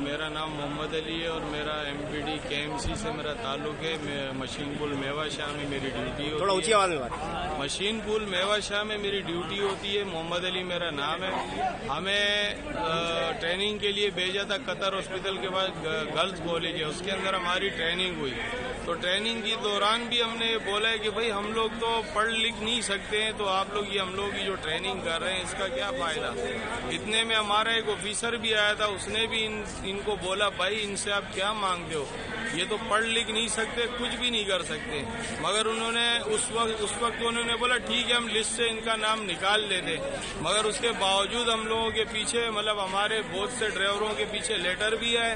میرا نام محمد علی ہے اور میرا MPD KMC سے میرا تعلق ہے. مشین پول میوہ شاہ میں میری ڈیوٹی ہوتی ہے. تھوڑا اونچی آواز میں بات. مشین پول میوہ شاہ میں میری ڈیوٹی ہوتی ہے. محمد علی میرا نام ہے. ہمیں ٹریننگ کے لیے بھیجا تھا قطر ہاسپٹل کے بعد گرلز کالج ہے, اس کے اندر ہماری ٹریننگ ہوئی. تو ٹریننگ کے دوران بھی ہم نے بولا ہے کہ بھائی ہم لوگ تو پڑھ لکھ نہیں سکتے ہیں, تو آپ لوگ ہم لوگ کی جو ٹریننگ کر رہے ہیں اس کا کیا فائدہ. اتنے میں ہمارا ایک آفیسر بھی آیا تھا, اس نے بھی ان کو بولا بھائی ان سے آپ کیا مانگتے ہو, یہ تو پڑھ لکھ نہیں سکتے, کچھ بھی نہیں کر سکتے. مگر انہوں نے اس وقت انہوں نے بولا ٹھیک ہے ہم لسٹ سے ان کا نام نکال لیتے. مگر اس کے باوجود ہم لوگوں کے پیچھے مطلب ہمارے بہت سے ڈرائیوروں کے پیچھے لیٹر بھی ہے,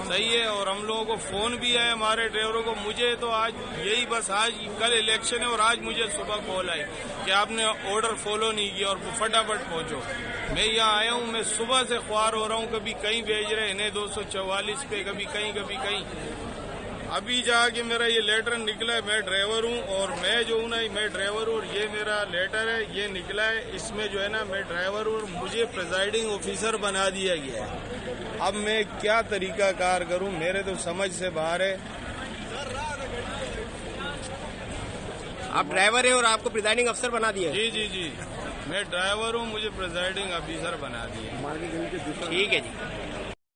صحیح ہے, اور ہم لوگوں کو فون بھی ہے ہمارے ڈرائیوروں کو. مجھے تو آج یہی بس آج کل الیکشن ہے اور آج مجھے صبح کال آئی کہ آپ نے آرڈر فالو نہیں کیا اور فٹافٹ پہنچو. میں یہاں آیا ہوں, میں صبح سے خوار ہو رہا ہوں, کبھی کہیں بھیج رہے ہیں 244 پہ, کبھی کہیں. ابھی جا کے میرا یہ لیٹر نکلا ہے. میں ڈرائیور ہوں اور میں جو ہوں نا میں ڈرائیور ہوں, اور یہ میرا لیٹر ہے یہ نکلا ہے. اس میں جو ہے نا میں ڈرائیور ہوں اور مجھے پریزائڈنگ آفیسر بنا دیا گیا ہے. اب میں کیا طریقہ کار کروں, میرے تو سمجھ سے باہر ہے. آپ ڈرائیور ہیں اور آپ کو پریزائڈنگ افسر بنا دیا ہے؟ جی میں ڈرائیور ہوں, مجھے پریزائڈنگ آفیسر بنا دیا. ٹھیک ہے جی.